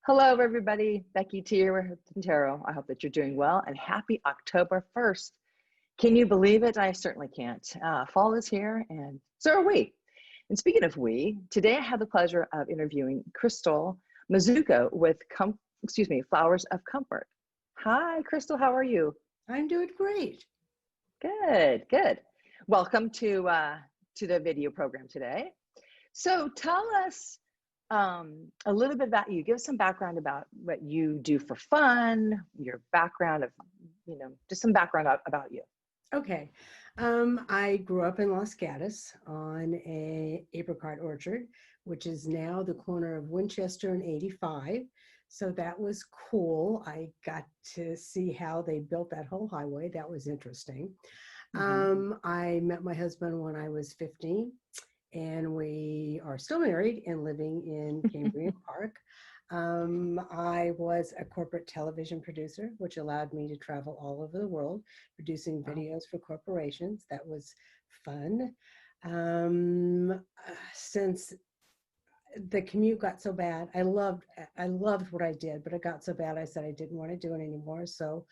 Hello, everybody. Becky Tintero. I hope that you're doing well and happy October 1st. Can you believe it? I certainly can't. Fall is here and so are we. And speaking of we, today I have the pleasure of interviewing Crystal Mizuko with Flowers of Comfort. Hi, Crystal. How are you? I'm doing great. Good, good. Welcome to the video program today. So tell us a little bit about you. Give us some background about what you do for fun, your background of, just some background about you. Okay. I grew up in Los Gatos on a apricot orchard, which is now the corner of Winchester and 85. So that was cool. I got to see how they built that whole highway. That was interesting. I met my husband when I was 15, and we are still married and living in Cambrian Park. I was a corporate television producer, which allowed me to travel all over the world, producing videos for corporations. That was fun. Since the commute got so bad, I loved what I did, but it got so bad, I said I didn't want to do it anymore. So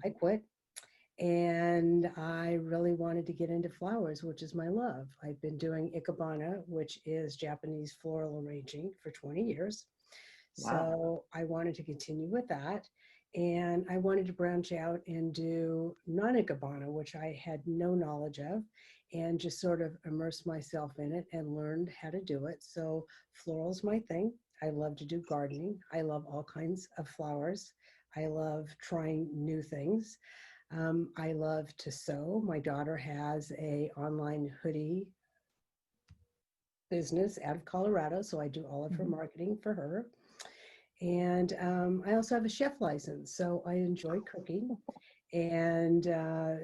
I quit. And I really wanted to get into flowers, which is my love. I've been doing Ikebana, which is Japanese floral arranging, for 20 years. Wow. So I wanted to continue with that. And I wanted to branch out and do non-Ikebana, which I had no knowledge of, and just sort of immerse myself in it and learned how to do it. So floral's my thing. I love to do gardening. I love all kinds of flowers. I love trying new things. I love to sew. My daughter has a online hoodie business out of Colorado, so I do all of her marketing for her. And I also have a chef license, so I enjoy cooking. And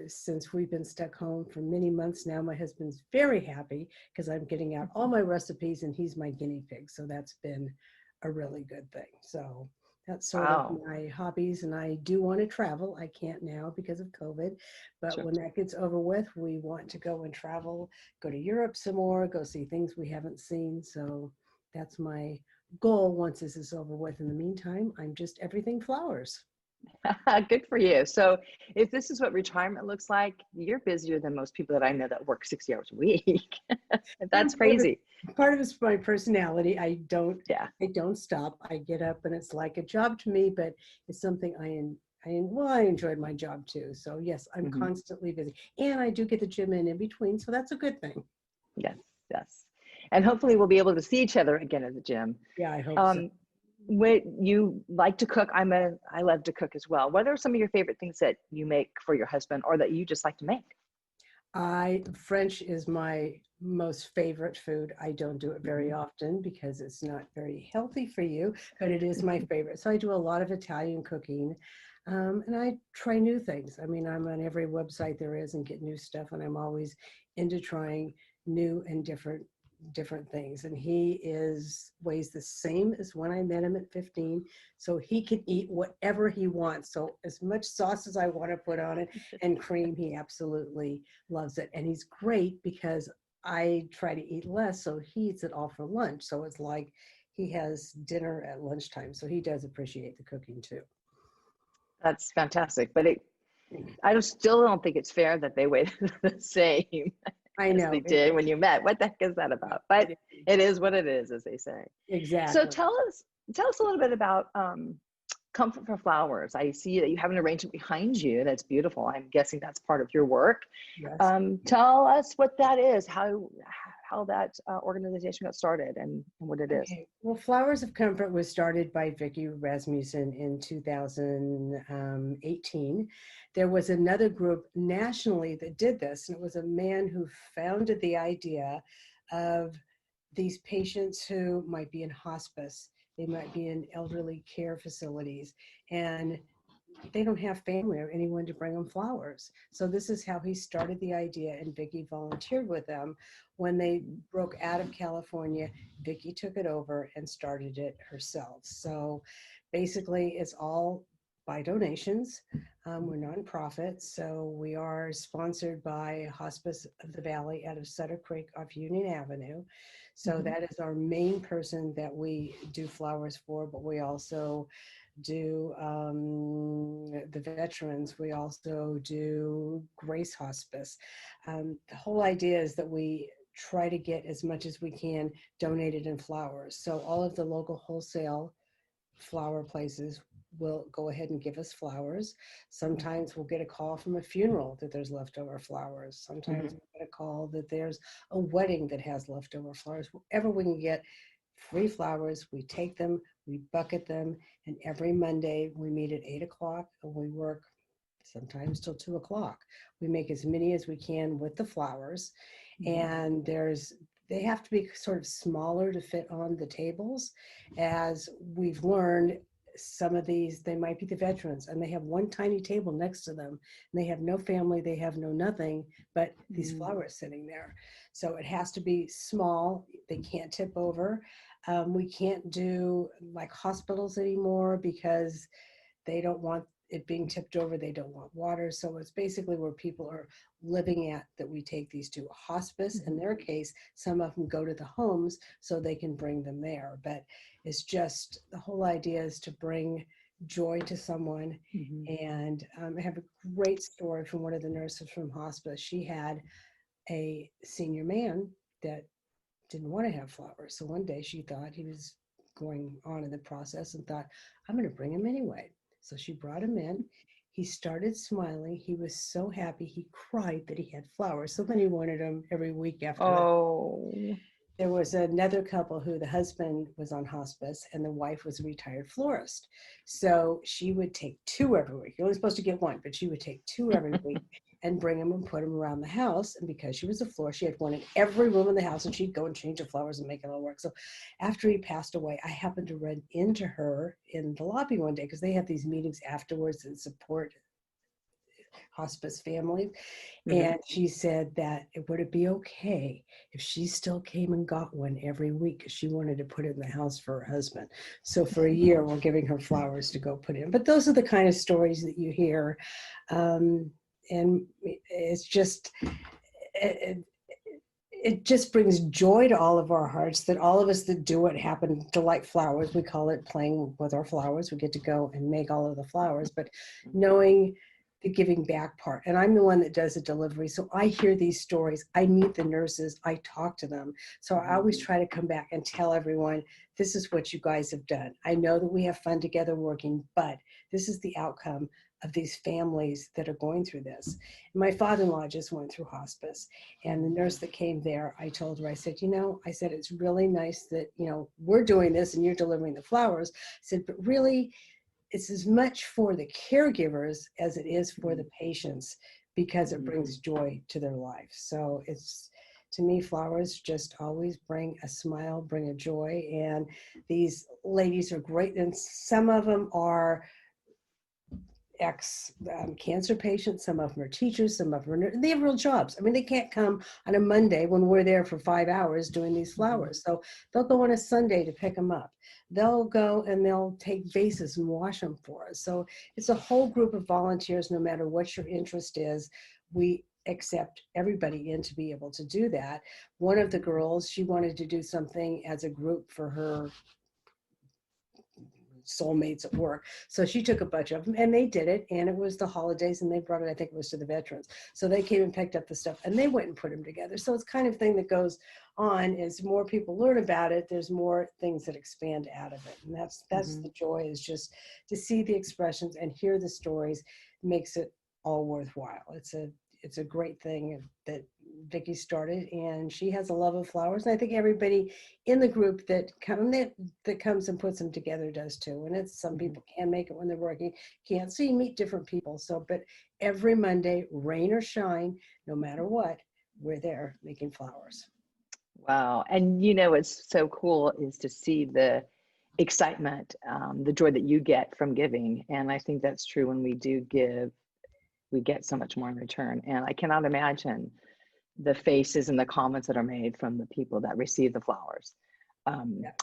since we've been stuck home for many months now, my husband's very happy because I'm getting out all my recipes and he's my guinea pig. So that's been a really good thing. So that's sort of my hobbies, and I do want to travel. I can't now because of COVID, but when that gets over with, we want to go and travel, go to Europe some more, go see things we haven't seen. So that's my goal once this is over with. In the meantime, I'm just everything flowers. Good for you. So if this is what retirement looks like, you're busier than most people that I know that work 60 hours a week. That's crazy. Part of it's my personality. I don't stop. I get up and it's like a job to me, but it's something I enjoyed my job too. So yes, I'm constantly busy, and I do get the gym in between. So that's a good thing. Yes. Yes. And hopefully we'll be able to see each other again at the gym. Yeah, I hope so. What you like to cook? I love to cook as well. What are some of your favorite things that you make for your husband or that you just like to make? French is my most favorite food. I don't do it very often because it's not very healthy for you, but it is my favorite. So I do a lot of Italian cooking, and I try new things. I mean, I'm on every website there is and get new stuff, and I'm always into trying new and different things. And he weighs the same as when I met him at 15, so he can eat whatever he wants. So as much sauce as I want to put on it and cream, he absolutely loves it. And he's great because I try to eat less, so he eats it all for lunch. So it's like he has dinner at lunchtime. So he does appreciate the cooking too. That's fantastic. But I still don't think it's fair that they weigh the same. I know they did when you met. What the heck is that about? But it is what it is, as they say. Exactly. So tell us a little bit about Comfort for Flowers. I see that you have an arrangement behind you. That's beautiful. I'm guessing that's part of your work. Yes. Tell us what that is, how that organization got started and what it is. Well, Flowers of Comfort was started by Vicki Rasmussen in 2018. There was another group nationally that did this, and it was a man who founded the idea of these patients who might be in hospice, they might be in elderly care facilities, and they don't have family or anyone to bring them flowers. So this is how he started the idea, and Vicki volunteered with them. When they broke out of California, Vicki took it over and started it herself. So basically it's all by donations. We're nonprofit, so we are sponsored by Hospice of the Valley out of Sutter Creek off Union Avenue. So that is our main person that we do flowers for, but we also do the veterans. We also do Grace Hospice. The whole idea is that we try to get as much as we can donated in flowers. So all of the local wholesale flower places will go ahead and give us flowers. Sometimes we'll get a call from a funeral that there's leftover flowers. Sometimes we'll get a call that there's a wedding that has leftover flowers. Wherever we can get free flowers, we take them, we bucket them, and every Monday we meet at 8 o'clock and we work sometimes till 2 o'clock. We make as many as we can with the flowers, and they have to be sort of smaller to fit on the tables. As we've learned, some of these, they might be the veterans and they have one tiny table next to them and they have no family, they have no nothing, but these flowers sitting there. So it has to be small. They can't tip over. We can't do like hospitals anymore because they don't want it being tipped over. They don't want water. So it's basically where people are living at that we take these to. Hospice, in their case, some of them go to the homes so they can bring them there. But it's just, the whole idea is to bring joy to someone. And I have a great story from one of the nurses from hospice. She had a senior man that didn't want to have flowers. So one day she thought he was going on in the process and thought, I'm going to bring him anyway. So she brought him in. He started smiling. He was so happy. He cried that he had flowers. So then he wanted them every week after that. There was another couple who the husband was on hospice and the wife was a retired florist. So she would take 2 every week. You're only supposed to get 1, but she would take 2 every week and bring them and put them around the house. And because she was a florist, she had one in every room in the house and she'd go and change the flowers and make it all work. So after he passed away, I happened to run into her in the lobby one day because they have these meetings afterwards and support hospice families. And she said that would it be okay if she still came and got one every week because she wanted to put it in the house for her husband. So for a year, we're giving her flowers to go put in. But those are the kind of stories that you hear. And it's just, it just brings joy to all of our hearts that all of us that do it happen to like flowers. We call it playing with our flowers. We get to go and make all of the flowers, but knowing the giving back part. And I'm the one that does the delivery. So I hear these stories. I meet the nurses. I talk to them. So I always try to come back and tell everyone, this is what you guys have done. I know that we have fun together working, but this is the outcome of these families that are going through this. My father-in-law just went through hospice, and the nurse that came there, I told her, I said, it's really nice that, we're doing this and you're delivering the flowers. I said, but really, it's as much for the caregivers as it is for the patients because it brings joy to their life. So it's, to me, flowers just always bring a smile, bring a joy. And these ladies are great. And some of them are ex-cancer patients, some of them are teachers, some of them are, they have real jobs. I mean, they can't come on a Monday when we're there for 5 hours doing these flowers. So they'll go on a Sunday to pick them up. They'll go and they'll take vases and wash them for us. So it's a whole group of volunteers, no matter what your interest is. We accept everybody in to be able to do that. One of the girls, she wanted to do something as a group for her soulmates at work. So she took a bunch of them and they did it, and it was the holidays and they brought it, I think it was to the veterans. So they came and picked up the stuff and they went and put them together. So it's kind of thing that goes on. As more people learn about it, there's more things that expand out of it. And that's the joy, is just to see the expressions and hear the stories makes it all worthwhile. It's a great thing that Vicki started, and she has a love of flowers. And I think everybody in the group that comes and puts them together does too. And it's, some people can't make it when they're working, can't. So you meet different people. So, but every Monday, rain or shine, no matter what, we're there making flowers. Wow. And what's so cool is to see the excitement, the joy that you get from giving. And I think that's true. When we do give, we get so much more in return. And I cannot imagine the faces and the comments that are made from the people that receive the flowers.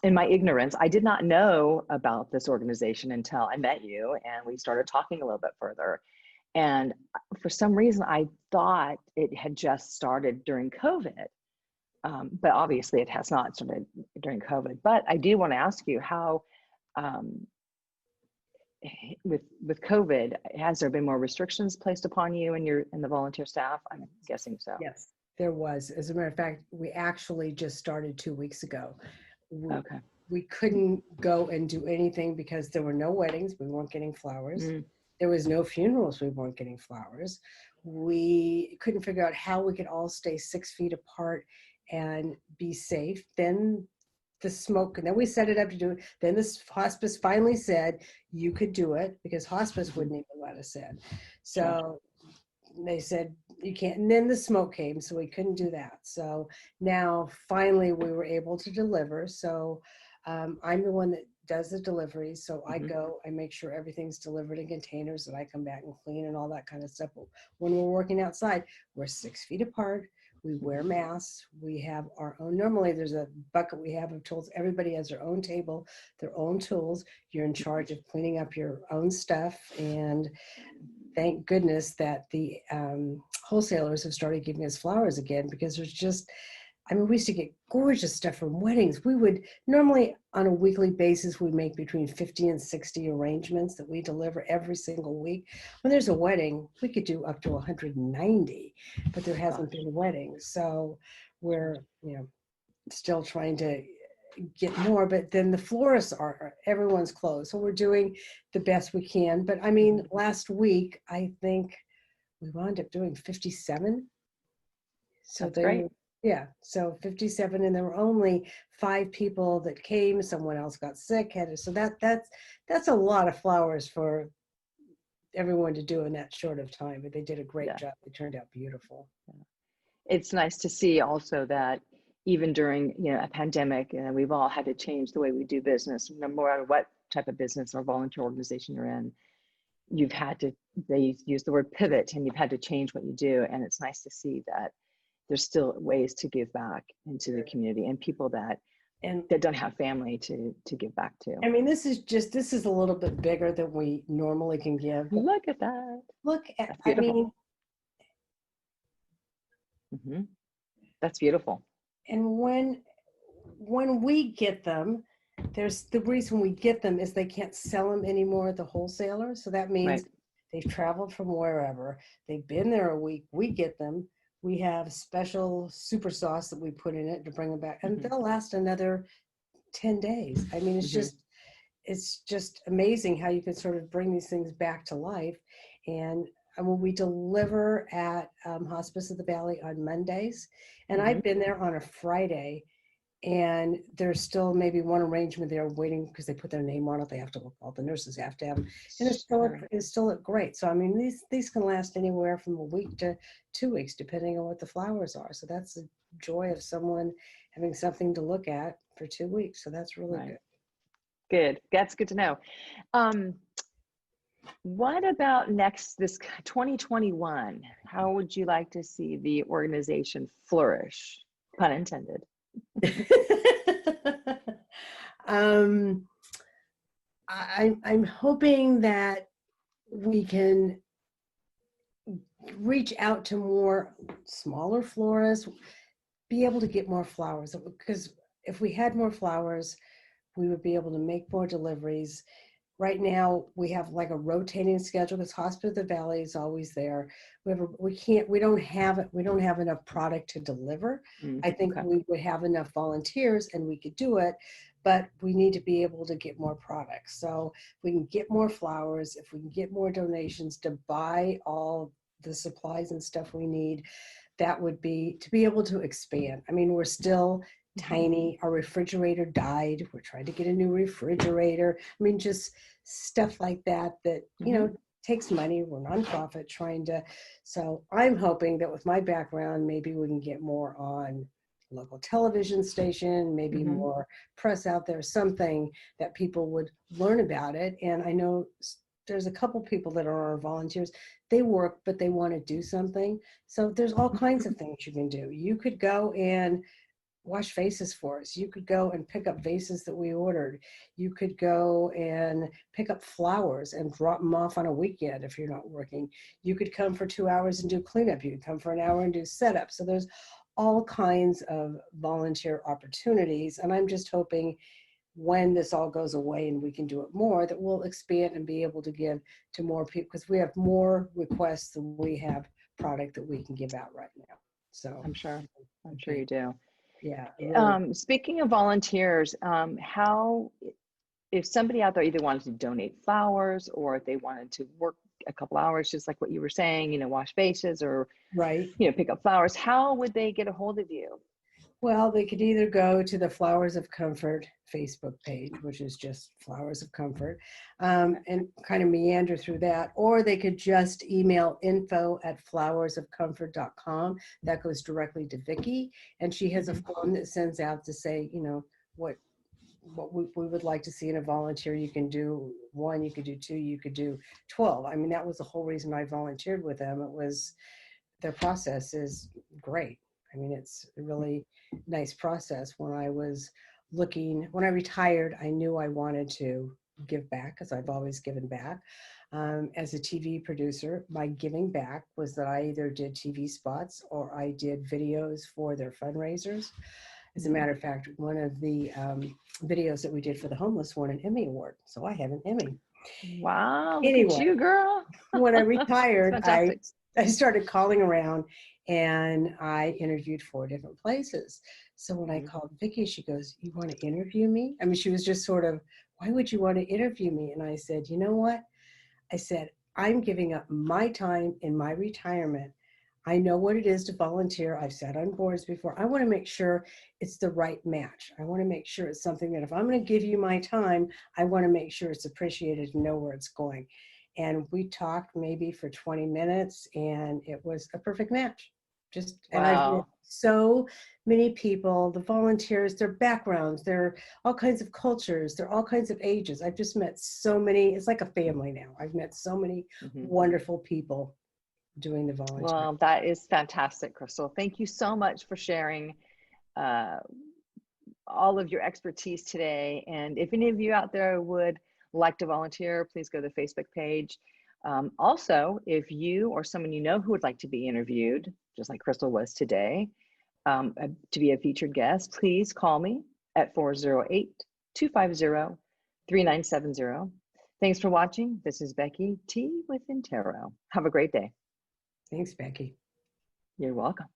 in my ignorance, I did not know about this organization until I met you and we started talking a little bit further. And for some reason, I thought it had just started during COVID. But obviously it has not started during COVID. But I do want to ask you how, um, with COVID, has there been more restrictions placed upon you and the volunteer staff? I'm guessing so. Yes, there was. As a matter of fact, we actually just started 2 weeks ago. We, Okay. we couldn't go and do anything because there were no weddings. We weren't getting flowers. Mm, There was no funerals. We weren't getting flowers. We couldn't figure out how we could all stay 6 feet apart and be safe. Then the smoke, and then we set it up to do it. Then this hospice finally said you could do it because hospice wouldn't even let us in. So they said you can't, and then the smoke came, so we couldn't do that. So now finally we were able to deliver. So I'm the one that does the deliveries. So I go, I make sure everything's delivered in containers, and I come back and clean and all that kind of stuff. But when we're working outside, we're 6 feet apart. We wear masks. We have our own, normally there's a bucket we have of tools. Everybody has their own table, their own tools. You're in charge of cleaning up your own stuff. And thank goodness that the wholesalers have started giving us flowers again, because there's just, I mean, we used to get gorgeous stuff from weddings. We would normally on a weekly basis, we make between 50 and 60 arrangements that we deliver every single week. When there's a wedding, we could do up to 190, but there hasn't been weddings. So we're, still trying to get more, but then the florists everyone's closed. So we're doing the best we can. But I mean, last week, I think we wound up doing 57. So That's great. yeah, so 57, and there were only 5 people that came. Someone else got sick, so that's a lot of flowers for everyone to do in that short of time. But they did a great job. They turned out beautiful. It's nice to see also that even during a pandemic, and we've all had to change the way we do business, no matter what type of business or volunteer organization you're in. They use the word pivot, and you've had to change what you do. And it's nice to see that there's still ways to give back into the community and people that don't have family to give back to. I mean, this is a little bit bigger than we normally can give. Look at that. Look at, That's beautiful. That's beautiful. And when we get them, there's the reason we get them is they can't sell them anymore at the wholesaler. So that means they've traveled from wherever. They've been there a week. We get them. We have special super sauce that we put in it to bring them back, and they'll last another 10 days. I mean, it's just amazing how you can sort of bring these things back to life. And when we deliver at Hospice of the Valley on Mondays, and I've been there on a Friday, and there's still maybe one arrangement there waiting because they put their name on it. They have to look, all the nurses have to have them, and it's still great. So I mean, these can last anywhere from a week to 2 weeks, depending on what the flowers are. So that's the joy of someone having something to look at for 2 weeks. So that's really good. Good. That's good to know. What about this 2021? How would you like to see the organization flourish? Pun intended. I'm hoping that we can reach out to more smaller florists, be able to get more flowers, because if we had more flowers, we would be able to make more deliveries. Right now, we have like a rotating schedule because Hospice of the Valley is always there. We don't have enough product to deliver. I think we would have enough volunteers and we could do it, but we need to be able to get more products. So if we can get more flowers, if we can get more donations to buy all the supplies and stuff we need, that would be to be able to expand. I mean, we're still tiny. Our refrigerator died. We're trying to get a new refrigerator. I mean, just stuff like that takes money. We're nonprofit so I'm hoping that with my background, maybe we can get more on local television station, maybe more press out there, something that people would learn about it. And I know there's a couple people that are our volunteers. They work, but they want to do something. So there's all kinds of things you can do. You could go and wash vases for us. You could go and pick up vases that we ordered. You could go and pick up flowers and drop them off on a weekend if you're not working. You could come for 2 hours and do cleanup. You could come for an hour and do setup. So there's all kinds of volunteer opportunities. And I'm just hoping when this all goes away and we can do it more, that we'll expand and be able to give to more people, because we have more requests than we have product that we can give out right now. So I'm sure. I'm sure you do. yeah, really. Speaking of volunteers, how, if somebody out there either wanted to donate flowers or if they wanted to work a couple hours, just like what you were saying, you know, wash vases or, Right. you know, pick up flowers, how would they get a hold of you? Well, they could either go to the Flowers of Comfort Facebook page, which is just Flowers of Comfort, and kind of meander through that, or they could just email info@flowersofcomfort.com. That goes directly to Vicki, and she has a form that sends out to say, you know, what we would like to see in a volunteer. You can do 1, you could do 2, you could do 12. I mean, that was the whole reason I volunteered with them. It was, their process is great. I mean, it's a really nice process. When I retired, I knew I wanted to give back, because I've always given back. As a TV producer, my giving back was that I either did TV spots or I did videos for their fundraisers. As a matter of fact, one of the videos that we did for the homeless won an Emmy Award. So I have an Emmy. Wow, look at Anyway, you, girl. when I It's retired, fantastic. I started calling around and I interviewed 4 different places. So when I Mhm. called Vicki, she goes, "You want to interview me?" I mean, she was just sort of, "Why would you want to interview me?" And I said, "You know what?" I said, "I'm giving up my time in my retirement. I know what it is to volunteer. I've sat on boards before. I want to make sure it's the right match. I want to make sure it's something that if I'm going to give you my time, I want to make sure it's appreciated and know where it's going." And we talked maybe for 20 minutes and it was a perfect match. And I've met Wow. so many people, the volunteers, their backgrounds, their all kinds of cultures, they're all kinds of ages. I've just met so many, it's like a family now. I've met so many Mhm. wonderful people doing the volunteering. Well, that is fantastic, Crystal. Thank you so much for sharing uh, all of your expertise today. And if any of you out there would like to volunteer, please go to the Facebook page. Also, if you or someone you know who would like to be interviewed, just like Crystal was today, to be a featured guest, please call me at 408-250-3970. Thanks for watching. This is Becky T with Intero. Have a great day. Thanks, Becky. You're welcome.